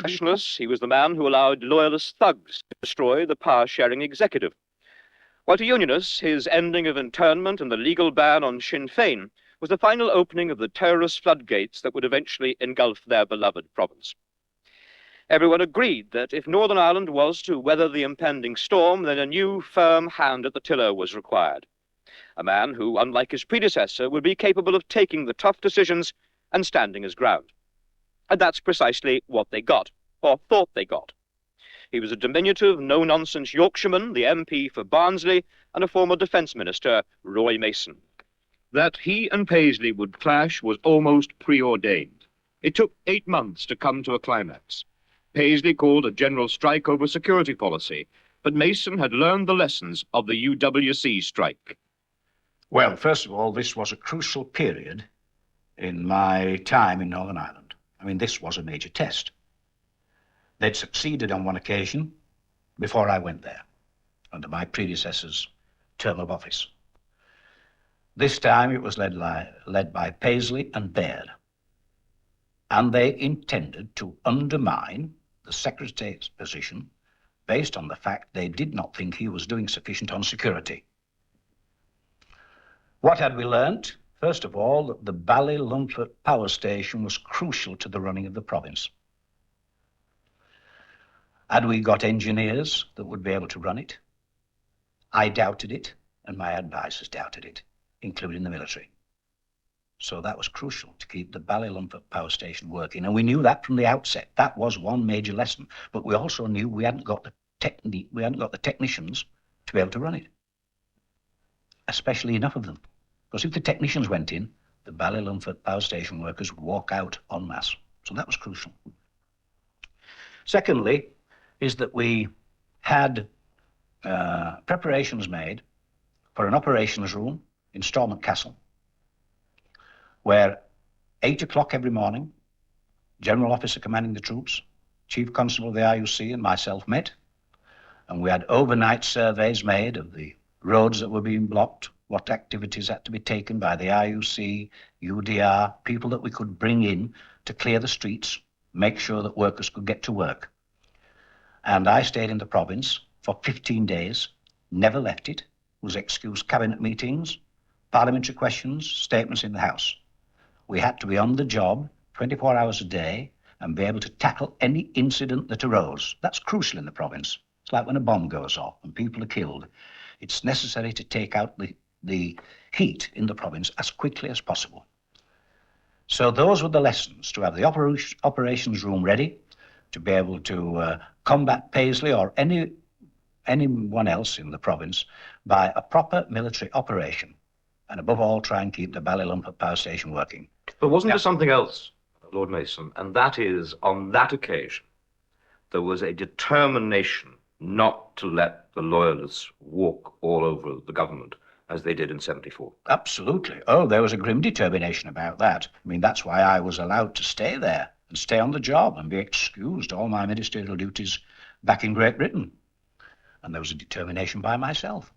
nationalists, he was the man who allowed loyalist thugs to destroy the power-sharing executive. While to Unionists, his ending of internment and the legal ban on Sinn Féin was the final opening of the terrorist floodgates that would eventually engulf their beloved province. Everyone agreed that if Northern Ireland was to weather the impending storm, then a new, firm hand at the tiller was required. A man who, unlike his predecessor, would be capable of taking the tough decisions and standing his ground. And that's precisely what they got, or thought they got. He was a diminutive, no-nonsense Yorkshireman, the MP for Barnsley, and a former Defence Minister, Roy Mason. That he and Paisley would clash was almost preordained. It took 8 months to come to a climax. Paisley called a general strike over security policy, but Mason had learned the lessons of the UWC strike. Well, first of all, this was a crucial period in my time in Northern Ireland. I mean, this was a major test. They'd succeeded on one occasion before I went there, under my predecessor's term of office. This time it was led by Paisley and Baird, and they intended to undermine the Secretary of State's position based on the fact they did not think he was doing sufficient on security. What had we learnt? First of all, that the Ballylumford power station was crucial to the running of the province. Had we got engineers that would be able to run it? I doubted it, and my advisors doubted it, including the military. So that was crucial to keep the Ballylumford power station working, and we knew that from the outset. That was one major lesson, but we also knew we hadn't got the technicians to be able to run it, especially enough of them. Because if the technicians went in, the Ballylumford power station workers would walk out en masse. So that was crucial. Secondly, is that we had preparations made for an operations room in Stormont Castle, where 8 o'clock every morning, General Officer commanding the troops, Chief Constable of the IUC and myself met, and we had overnight surveys made of the roads that were being blocked, what activities had to be taken by the IUC, UDR, people that we could bring in to clear the streets, make sure that workers could get to work. And I stayed in the province for 15 days, never left it, was excused cabinet meetings, parliamentary questions, statements in the House. We had to be on the job 24 hours a day and be able to tackle any incident that arose. That's crucial in the province. It's like when a bomb goes off and people are killed. It's necessary to take out the heat in the province as quickly as possible. So those were the lessons, to have the operations room ready, to be able to combat Paisley or anyone else in the province by a proper military operation, and above all, try and keep the Ballylumford power station working. But wasn't there something else, Lord Mason, and that is, on that occasion, there was a determination not to let the Loyalists walk all over the government, as they did in 74. Absolutely. Oh, there was a grim determination about that. I mean, that's why I was allowed to stay there and stay on the job and be excused all my ministerial duties back in Great Britain. And there was a determination by myself.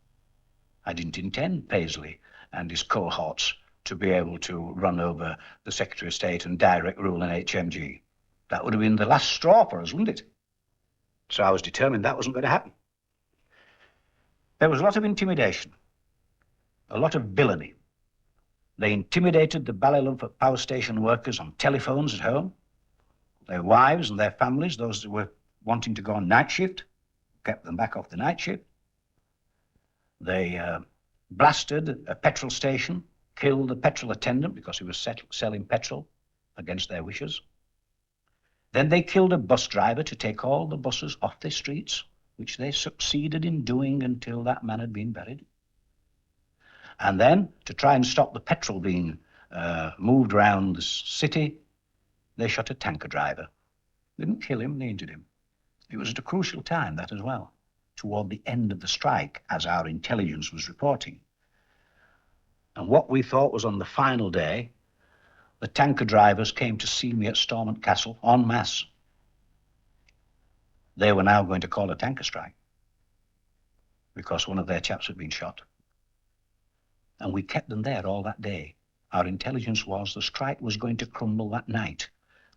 I didn't intend Paisley and his cohorts to be able to run over the Secretary of State and direct rule in HMG. That would have been the last straw for us, wouldn't it? So I was determined that wasn't going to happen. There was a lot of intimidation, a lot of villainy. They intimidated the Ballylumford power station workers on telephones at home, their wives and their families, those that were wanting to go on night shift, kept them back off the night shift. They blasted a petrol station, killed the petrol attendant because he was selling petrol against their wishes. Then they killed a bus driver to take all the buses off the streets, which they succeeded in doing until that man had been buried. And then, to try and stop the petrol being moved around the city, they shot a tanker driver. They didn't kill him, they injured him. It was at a crucial time, that as well, toward the end of the strike, as our intelligence was reporting. And what we thought was on the final day, the tanker drivers came to see me at Stormont Castle en masse. They were now going to call a tanker strike because one of their chaps had been shot. And we kept them there all that day. Our intelligence was the strike was going to crumble that night.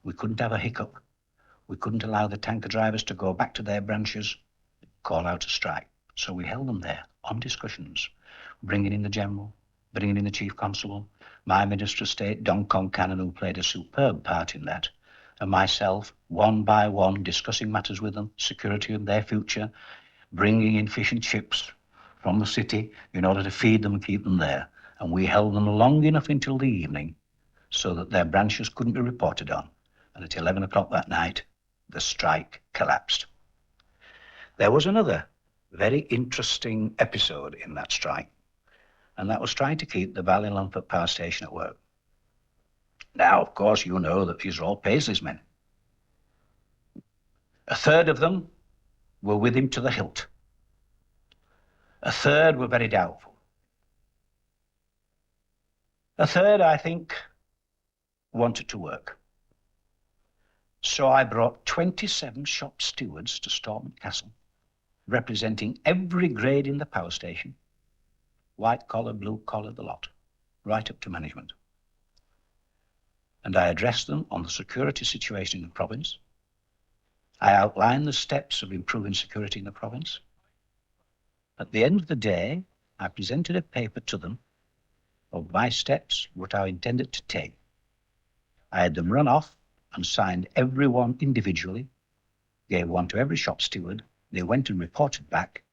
We couldn't have a hiccup. We couldn't allow the tanker drivers to go back to their branches, call out a strike. So we held them there on discussions, bringing in the general, bringing in the chief constable, my Minister of State, Don Concannon, who played a superb part in that, and myself, one by one, discussing matters with them, security of their future, bringing in fish and chips from the city in order to feed them and keep them there. And we held them long enough until the evening so that their branches couldn't be reported on. And at 11 o'clock that night, the strike collapsed. There was another very interesting episode in that strike, and that was trying to keep the Ballylunford power station at work. Now, of course, you know that these are all Paisley's men. A third of them were with him to the hilt. A third were very doubtful. A third, I think, wanted to work. So I brought 27 shop stewards to Stormont Castle, representing every grade in the power station, white collar, blue collar, the lot, right up to management. And I addressed them on the security situation in the province. I outlined the steps of improving security in the province. At the end of the day, I presented a paper to them of my steps, what I intended to take. I had them run off and signed every one individually, gave one to every shop steward. They went and reported back,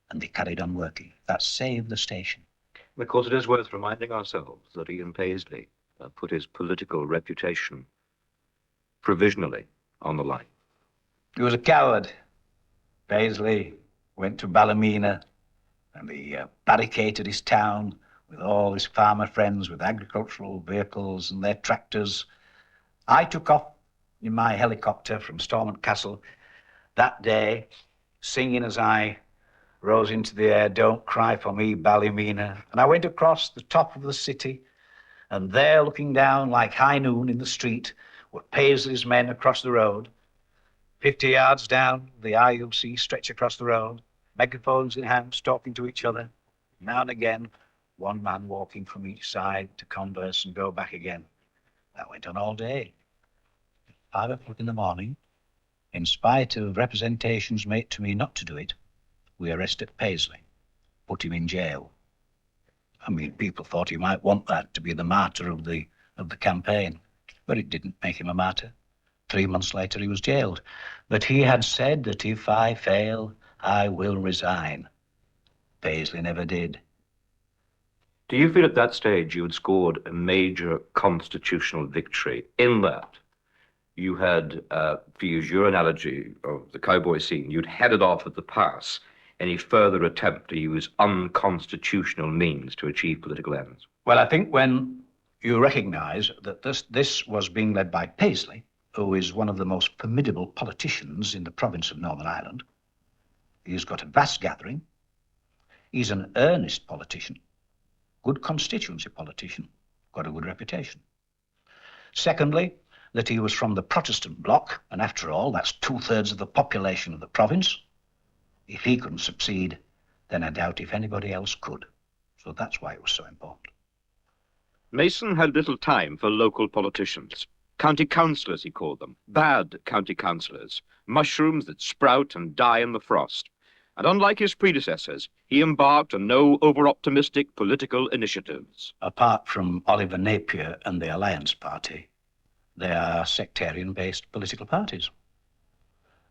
and they carried on working. That saved the station. Of course, it is worth reminding ourselves that Ian Paisley put his political reputation provisionally on the line. He was a coward. Paisley went to Ballymena, and he barricaded his town with all his farmer friends with agricultural vehicles and their tractors. I took off in my helicopter from Stormont Castle that day, singing as I rose into the air, "Don't cry for me, Ballymena." And I went across the top of the city, and there, looking down like high noon in the street, were Paisley's men across the road. 50 yards down, the IUC stretched across the road, megaphones in hands, talking to each other. Now and again, one man walking from each side to converse and go back again. That went on all day. 5 o'clock in the morning, in spite of representations made to me not to do it, we arrested Paisley, put him in jail. I mean, people thought he might want that to be the martyr of the campaign, but it didn't make him a martyr. 3 months later, he was jailed. But he had said that if I fail, I will resign. Paisley never did. Do you feel at that stage you had scored a major constitutional victory in that you had, to use your analogy of the cowboy scene, you'd headed off at the pass any further attempt to use unconstitutional means to achieve political ends? Well, I think when you recognize that this was being led by Paisley, who is one of the most formidable politicians in the province of Northern Ireland, he's got a vast gathering, he's an earnest politician, good constituency politician, got a good reputation. Secondly, that he was from the Protestant bloc, and after all, that's 2/3 of the population of the province. If he couldn't succeed, then I doubt if anybody else could. So that's why it was so important. Mason had little time for local politicians. County councillors, he called them. Bad county councillors. Mushrooms that sprout and die in the frost. And unlike his predecessors, he embarked on no over-optimistic political initiatives. Apart from Oliver Napier and the Alliance Party, they are sectarian-based political parties.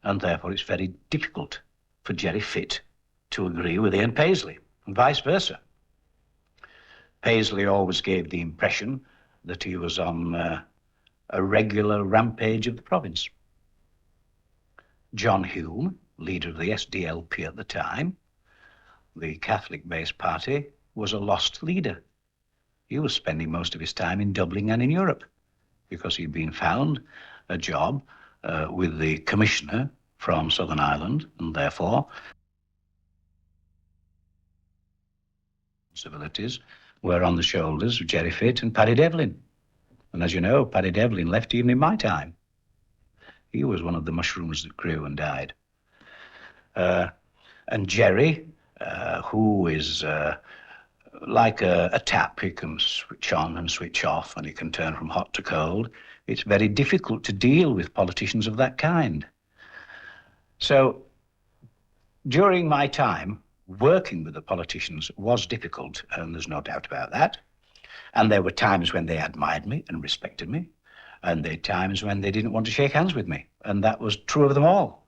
And therefore it's very difficult for Jerry Fitt to agree with Ian Paisley, and vice versa. Paisley always gave the impression that he was on a regular rampage of the province. John Hume, leader of the SDLP at the time, the Catholic-based party, was a lost leader. He was spending most of his time in Dublin and in Europe because he'd been found a job with the commissioner from Southern Ireland, and therefore responsibilities were on the shoulders of Jerry Fitt and Paddy Devlin. And as you know, Paddy Devlin left even in my time. He was one of the mushrooms that grew and died. And Jerry, who is like a tap, he can switch on and switch off, and he can turn from hot to cold. It's very difficult to deal with politicians of that kind. So, during my time, working with the politicians was difficult, and there's no doubt about that. And there were times when they admired me and respected me, and there were times when they didn't want to shake hands with me, and that was true of them all.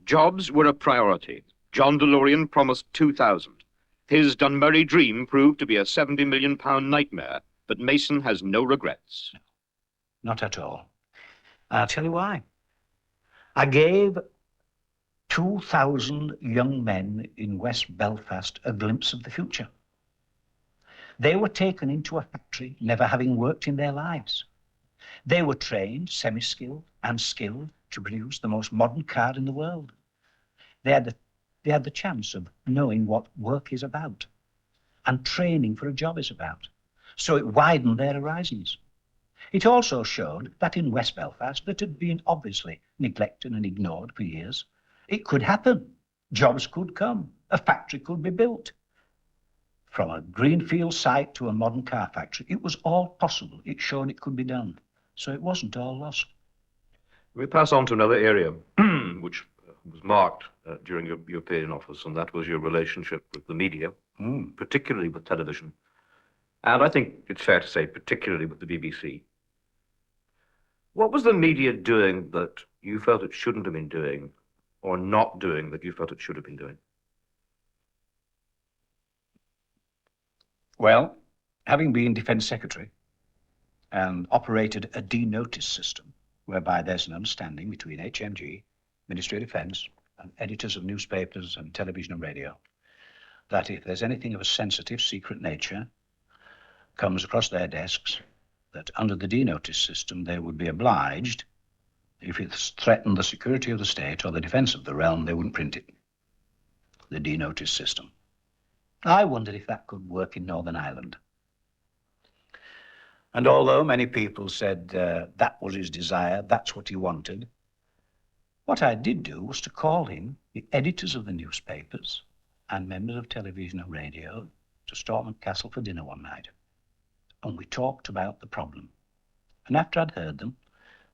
Jobs were a priority. John DeLorean promised 2,000. His Dunmurry dream proved to be a £70 million nightmare, but Mason has no regrets. Not at all. I'll tell you why. I gave 2,000 young men in West Belfast a glimpse of the future. They were taken into a factory, never having worked in their lives. They were trained, semi-skilled and skilled, to produce the most modern car in the world. They had the chance of knowing what work is about and training for a job is about. So it widened their horizons. It also showed that in West Belfast, that had been obviously neglected and ignored for years, it could happen. Jobs could come. A factory could be built. From a greenfield site to a modern car factory, it was all possible. It showed it could be done. So it wasn't all lost. We pass on to another area which was marked during your period in office, and that was your relationship with the media, particularly with television. And I think it's fair to say particularly with the BBC. What was the media doing that you felt it shouldn't have been doing, or not doing that you felt it should have been doing? Well, having been Defence Secretary and operated a de-notice system, whereby there's an understanding between HMG, Ministry of Defence, and editors of newspapers and television and radio, that if there's anything of a sensitive, secret nature comes across their desks, that under the de-notice system they would be obliged, if it threatened the security of the state or the defence of the realm, they wouldn't print it. The de-notice system. I wondered if that could work in Northern Ireland. And although many people said that was his desire, that's what he wanted, what I did do was to call in the editors of the newspapers and members of television and radio to Stormont Castle for dinner one night. And we talked about the problem. And after I'd heard them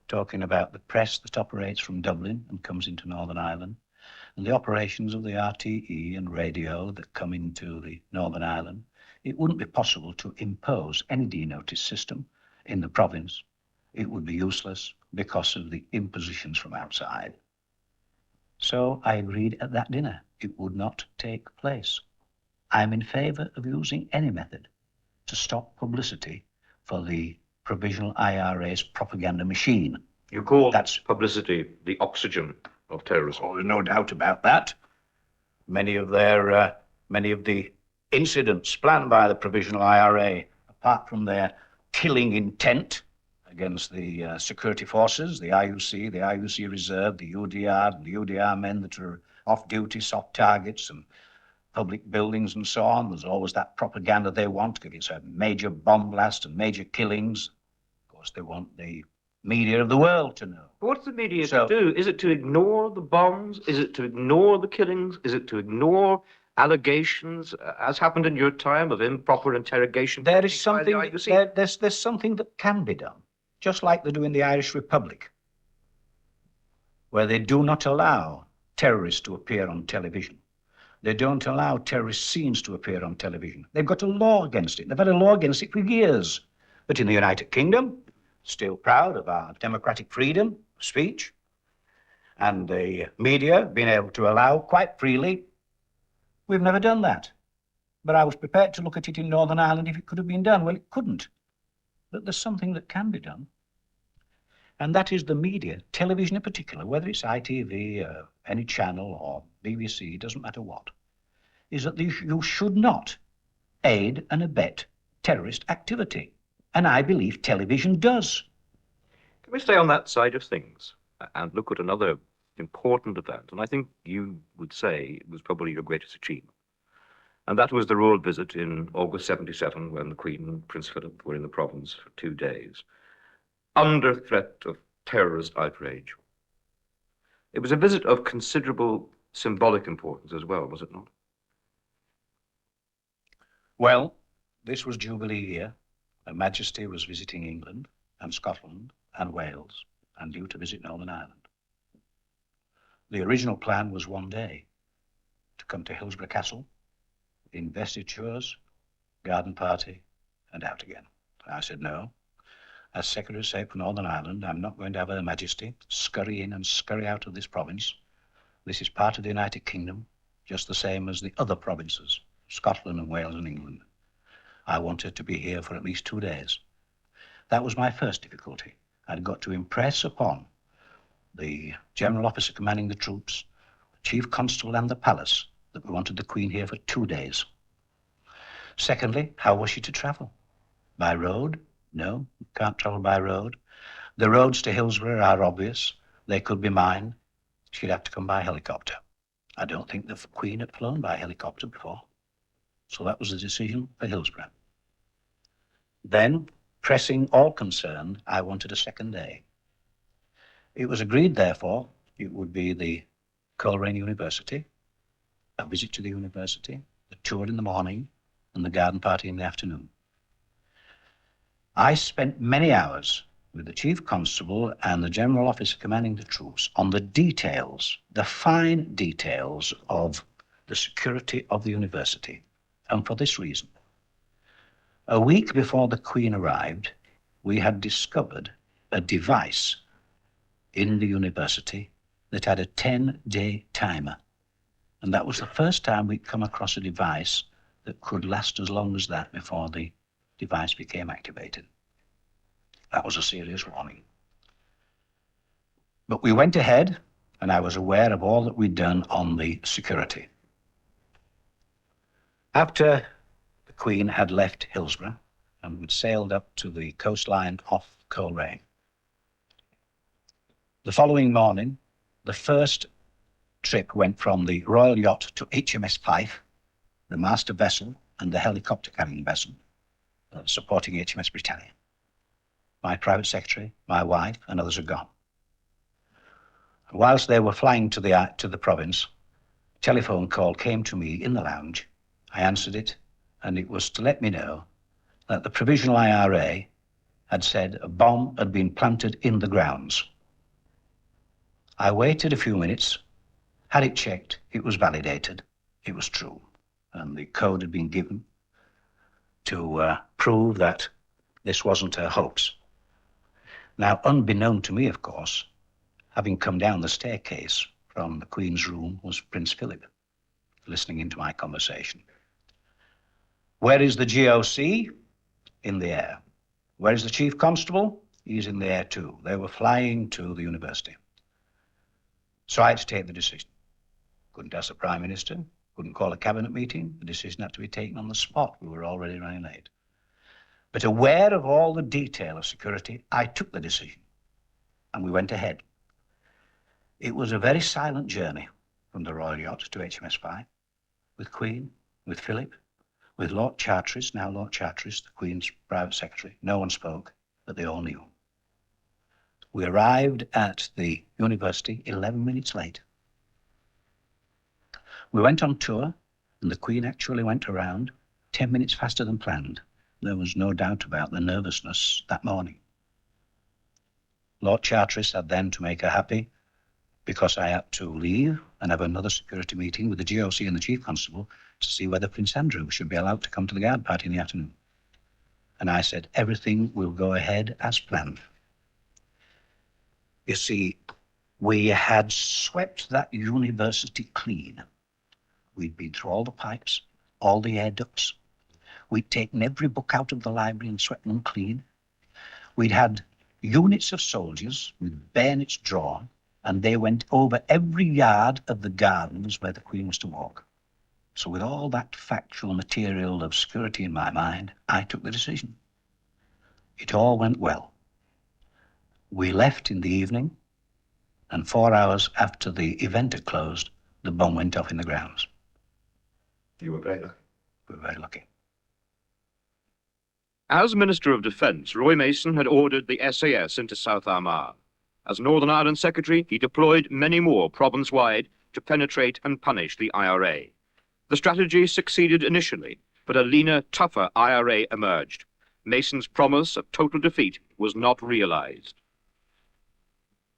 talking about the press that operates from Dublin and comes into Northern Ireland, and the operations of the RTE and radio that come into the Northern Ireland, it wouldn't be possible to impose any de-notice system in the province. It would be useless because of the impositions from outside. So I agreed at that dinner. It would not take place. I'm in favour of using any method to stop publicity for the Provisional IRA's propaganda machine. You call That's publicity the oxygen of terrorism. Oh, there's no doubt about that. Many of the incidents planned by the Provisional IRA, apart from their killing intent against the security forces, the IUC, the IUC Reserve, the UDR, and the UDR men that are off duty, soft targets, and public buildings and so on. There's always that propaganda they want, if it's a major bomb blast and major killings. Of course, they want the media of the world to know. What's the media to do? Is it to ignore the bombs? Is it to ignore the killings? Is it to ignore allegations, as happened in your time, of improper interrogation? There is something, there's something that can be done, just like they do in the Irish Republic, where they do not allow terrorists to appear on television. They don't allow terrorist scenes to appear on television. They've got a law against it. They've had a law against it for years. But in the United Kingdom, still proud of our democratic freedom of speech, and the media being able to allow quite freely, we've never done that. But I was prepared to look at it in Northern Ireland if it could have been done. Well, it couldn't. But there's something that can be done. And that is the media, television in particular, whether it's ITV, any channel, or BBC, doesn't matter what, is that you should not aid and abet terrorist activity. And I believe television does. Can we stay on that side of things and look at another important event? And I think you would say it was probably your greatest achievement. And that was the royal visit in August 77, when the Queen and Prince Philip were in the province for 2 days, under threat of terrorist outrage. It was a visit of considerable symbolic importance as well, was it not? Well, this was Jubilee year. Her Majesty was visiting England. and Scotland and Wales and due to visit Northern Ireland. The original plan was one day to come to Hillsborough Castle, investitures, garden party, and out again. I said no. As Secretary of State for Northern Ireland, I'm not going to have Her Majesty scurry in and scurry out of this province. This is part of the United Kingdom, just the same as the other provinces, Scotland and Wales and England. I wanted to be here for at least 2 days. That was my first difficulty. I'd got to impress upon the General Officer commanding the troops, the Chief Constable and the Palace that we wanted the Queen here for 2 days. Secondly, how was she to travel? By road? No, can't travel by road. The roads to Hillsborough are obvious. They could be mine. She'd have to come by helicopter. I don't think the Queen had flown by helicopter before. So that was the decision for Hillsborough. Then, pressing all concerned, I wanted a second day. It was agreed, therefore, it would be the Coleraine University, a visit to the university, the tour in the morning, and the garden party in the afternoon. I spent many hours with the Chief Constable and the General Officer commanding the troops on the details, the fine details of the security of the university, and for this reason. A week before the Queen arrived, we had discovered a device in the university that had a 10-day timer. And that was the first time we'd come across a device that could last as long as that before the device became activated. That was a serious warning. But we went ahead, and I was aware of all that we'd done on the security. After the Queen had left Hillsborough and we'd sailed up to the coastline off Coleraine, the following morning, the first trip went from the Royal Yacht to HMS Fife, the master vessel and the helicopter carrying vessel supporting HMS Britannia. My private secretary, my wife, and others had gone. Whilst they were flying to the province, a telephone call came to me in the lounge. I answered it, and it was to let me know that the provisional IRA had said a bomb had been planted in the grounds. I waited a few minutes, had it checked, it was validated, it was true, and the code had been given to prove that this wasn't a hoax. Now, unbeknown to me, of course, having come down the staircase from the Queen's room was Prince Philip, listening into my conversation. Where is the GOC? In the air. Where is the Chief Constable? He's in the air too. They were flying to the university. So I had to take the decision. Couldn't ask the Prime Minister, couldn't call a cabinet meeting. The decision had to be taken on the spot. We were already running late. But aware of all the detail of security, I took the decision, and we went ahead. It was a very silent journey from the Royal Yacht to HMS Fife, with Queen, with Philip, with Lord Charteris, now Lord Charteris, the Queen's private secretary. No one spoke, but they all knew. We arrived at the university 11 minutes late. We went on tour, and the Queen actually went around 10 minutes faster than planned. There was no doubt about the nervousness that morning. Lord Charteris had then to make her happy because I had to leave and have another security meeting with the GOC and the Chief Constable to see whether Prince Andrew should be allowed to come to the guard party in the afternoon. And I said, everything will go ahead as planned. You see, we had swept that university clean. We'd been through all the pipes, all the air ducts. We'd taken every book out of the library and swept them clean. We'd had units of soldiers with bayonets drawn, and they went over every yard of the gardens where the Queen was to walk. So with all that factual material of security in my mind, I took the decision. It all went well. We left in the evening, and 4 hours after the event had closed, the bomb went off in the grounds. You were very lucky. We were very lucky. As Minister of Defence, Roy Mason had ordered the SAS into South Armagh. As Northern Ireland Secretary, he deployed many more province-wide to penetrate and punish the IRA. The strategy succeeded initially, but a leaner, tougher IRA emerged. Mason's promise of total defeat was not realized.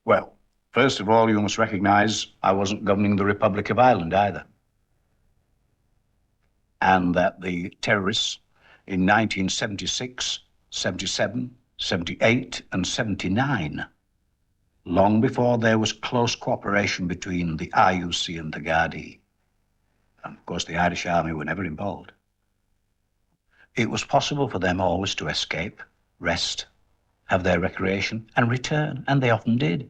Well, first of all, you must recognise I wasn't governing the Republic of Ireland either. And that the terrorists in 1976, 77, 78 and 79, long before there was close cooperation between the IUC and the Gardaí, and of course the Irish Army were never involved, it was possible for them always to escape, rest, have their recreation and return, and they often did.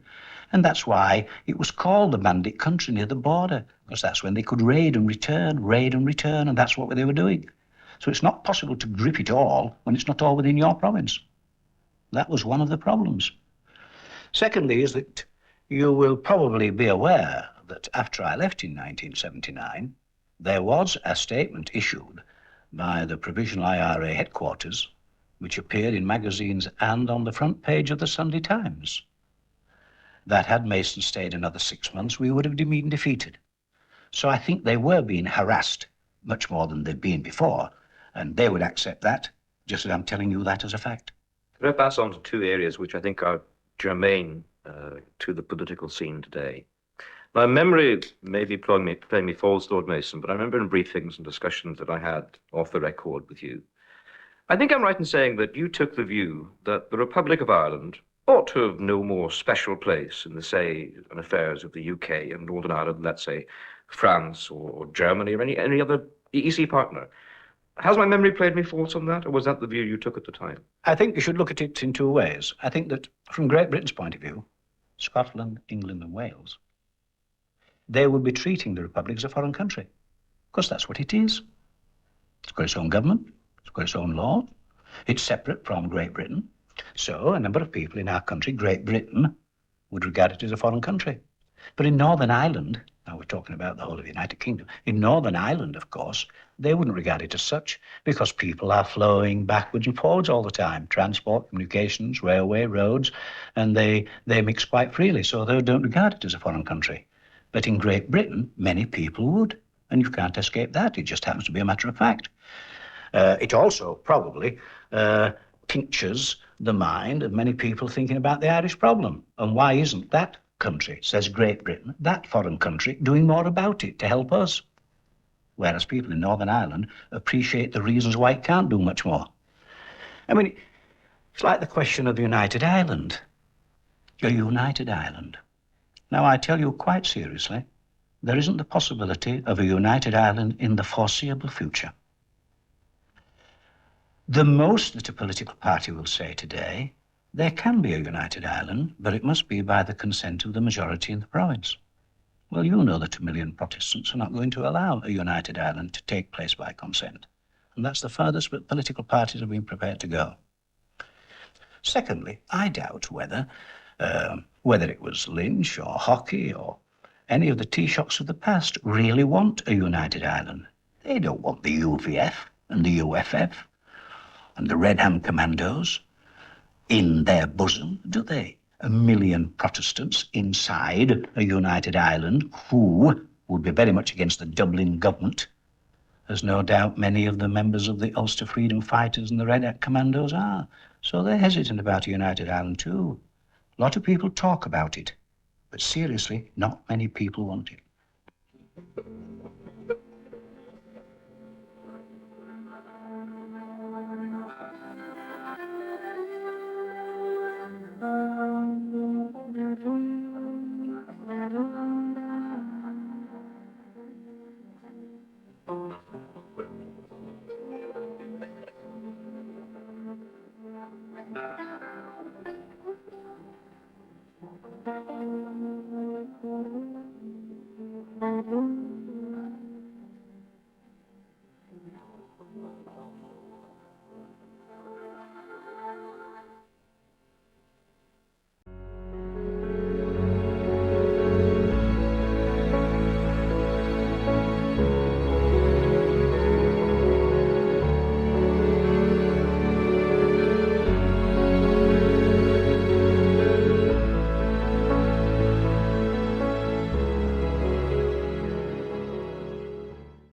And that's why it was called the bandit country near the border, because that's when they could raid and return, and that's what they were doing. So it's not possible to grip it all when it's not all within your province. That was one of the problems. Secondly is that you will probably be aware that after I left in 1979, there was a statement issued by the Provisional IRA headquarters, which appeared in magazines and on the front page of the Sunday Times, that had Mason stayed another 6 months, we would have been defeated. So I think they were being harassed much more than they'd been before, and they would accept that, just as I'm telling you that as a fact. Could I pass on to two areas which I think are germane to the political scene today? My memory may be playing me false, Lord Mason, but I remember in briefings and discussions that I had off the record with you, I think I'm right in saying that you took the view that the Republic of Ireland ought to have no more special place in the say and affairs of the UK and Northern Ireland, let's say France or Germany or any other EEC partner. Has my memory played me false on that, or was that the view you took at the time? I think you should look at it in two ways. I think that from Great Britain's point of view, Scotland, England and Wales, they would be treating the Republic as a foreign country, because that's what it is. It's got its own government, it's got its own law, it's separate from Great Britain. So a number of people in our country, Great Britain, would regard it as a foreign country. But in Northern Ireland, now we're talking about the whole of the United Kingdom, in Northern Ireland, of course, they wouldn't regard it as such, because people are flowing backwards and forwards all the time. Transport, communications, railway, roads, and they mix quite freely, so they don't regard it as a foreign country. But in Great Britain, many people would, and you can't escape that. It just happens to be a matter of fact. It also probably tinctures the mind of many people thinking about the Irish problem. And why isn't that country, says Great Britain, that foreign country, doing more about it to help us? Whereas people in Northern Ireland appreciate the reasons why it can't do much more. I mean, it's like the question of United Ireland. A United Ireland. Now, I tell you quite seriously, there isn't the possibility of a United Ireland in the foreseeable future. The most that a political party will say today, there can be a United Ireland, but it must be by the consent of the majority in the province. Well, you know that 1 million Protestants are not going to allow a United Ireland to take place by consent. And that's the furthest that political parties have been prepared to go. Secondly, I doubt whether it was Lynch or Hockey or any of the Taoiseachs of the past really want a United Ireland. They don't want the UVF and the UFF and the Red Hand Commandos in their bosom, do they? 1 million Protestants inside a United Ireland who would be very much against the Dublin government, as no doubt many of the members of the Ulster Freedom Fighters and the Red Hat Commandos are. So they're hesitant about a United Ireland too. A lot of people talk about it, but seriously, not many people want it.